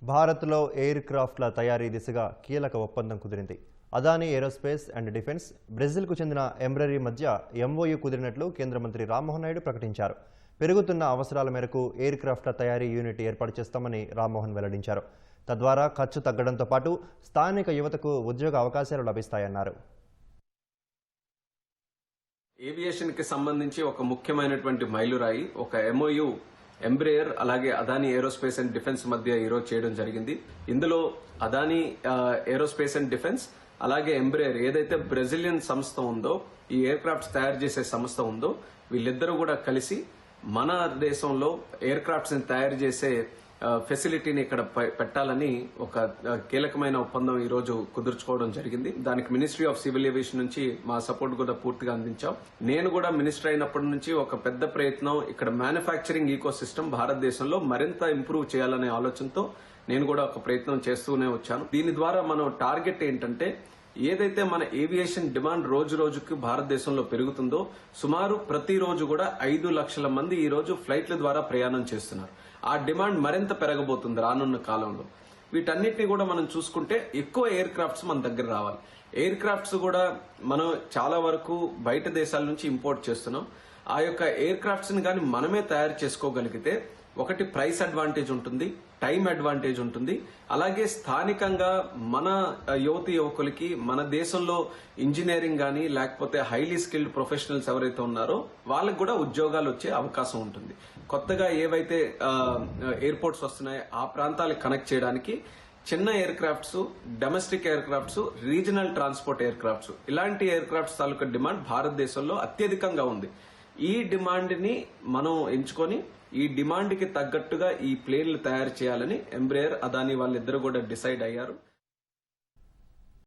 భారత్లో ఎయిర్ క్రాఫ్ట్ల తయారీ దిశగా కీలక ఒప్పందం కుదిరింది. అదానీ ఏరోస్పేస్ అండ్ డిఫెన్స్, బ్రెజిల్కు చెందిన ఎంబ్రరీ మధ్య ఎంఓయూ కుదిరినట్లు కేంద్ర మంత్రి రామ్మోహన్ నాయుడు ప్రకటించారు. పెరుగుతున్న అవసరాల మేరకు ఎయిర్ క్రాఫ్ట్ల తయారీ యూనిట్ ఏర్పాటు చేస్తామని రామ్మోహన్ వెల్లడించారు. తద్వారా ఖర్చు తగ్గడంతో పాటు స్థానిక యువతకు ఉద్యోగ అవకాశాలు లభిస్తాయన్నారు. ఏవియేషన్ కి సంబంధించి ఒక ముఖ్యమైనటువంటి మైలురాయి ఒక ఎంఓయూ ఎంబ్రేయర్ అలాగే అదానీ ఏరోస్పేస్ అండ్ డిఫెన్స్ మధ్య ఈరోజు చేయడం జరిగింది. ఇందులో అదానీ ఏరోస్పేస్ అండ్ డిఫెన్స్ అలాగే ఎంబ్రేయర్ ఏదైతే బ్రెజిలియన్ సంస్థ ఉందో, ఈ ఎయిర్ క్రాఫ్ట్స్ తయారు చేసే సంస్థ ఉందో, వీళ్ళిద్దరూ కూడా కలిసి మన దేశంలో ఎయిర్ క్రాఫ్ట్స్ ని తయారు చేసే ఫెసిలిటీని ఇక్కడ పెట్టాలని ఒక కీలకమైన ఒప్పందం ఈ రోజు కుదుర్చుకోవడం జరిగింది. దానికి మినిస్ట్రీ ఆఫ్ సివిల్ ఏవియేషన్ నుంచి మా సపోర్ట్ కూడా పూర్తిగా అందించాం. నేను కూడా మినిస్టర్ అయినప్పటి నుంచి ఒక పెద్ద ప్రయత్నం ఇక్కడ మ్యానుఫ్యాక్చరింగ్ ఈకో సిస్టమ్ భారతదేశంలో మరింత ఇంప్రూవ్ చేయాలనే ఆలోచనతో నేను కూడా ఒక ప్రయత్నం చేస్తూనే వచ్చాను. దీని ద్వారా మనం టార్గెట్ ఏంటంటే, ఏదైతే మన ఏవియేషన్ డిమాండ్ రోజు రోజుకి భారతదేశంలో పెరుగుతుందో, సుమారు ప్రతిరోజు కూడా 5 లక్షల మంది ఈ రోజు ఫ్లైట్ల ద్వారా ప్రయాణం చేస్తున్నారు. ఆ డిమాండ్ మరింత పెరగబోతుంది రానున్న కాలంలో. వీటన్నిటిని కూడా మనం చూసుకుంటే ఎక్కువ ఎయిర్ క్రాఫ్ట్స్ మన దగ్గర రావాలి. ఎయిర్ క్రాఫ్ట్స్ కూడా మనం చాలా వరకు బయట దేశాల నుంచి ఇంపోర్ట్ చేస్తున్నాం. ఆ యొక్క ఎయిర్ క్రాఫ్ట్స్ ని కానీ మనమే తయారు చేసుకోగలిగితే ఒకటి ప్రైస్ అడ్వాంటేజ్ ఉంటుంది, టైం అడ్వాంటేజ్ ఉంటుంది. అలాగే స్థానికంగా మన యువతి యువకులకి మన దేశంలో ఇంజనీరింగ్ గానీ లేకపోతే హైలీ స్కిల్డ్ ప్రొఫెషనల్స్ ఎవరైతే ఉన్నారో వాళ్ళకి కూడా ఉద్యోగాలు వచ్చే అవకాశం ఉంటుంది. కొత్తగా ఏవైతే ఎయిర్పోర్ట్స్ వస్తున్నాయో ఆ ప్రాంతాలకు కనెక్ట్ చేయడానికి చిన్న air crafts, domestic air crafts, regional transport air crafts, ఇలాంటి ఎయిర్ క్రాఫ్ట్స్ తాలూకా డిమాండ్ భారతదేశంలో అత్యధికంగా ఉంది. ఈ డిమాండ్ ని మనం ఎంచుకొని ఈ డిమాండ్ కి తగ్గట్టుగా ఈ ప్లేన్లు తయారు చేయాలని ఎంబ్రేయర్, అదానీ వాళ్ళిద్దరూ కూడా డిసైడ్ అయ్యారు.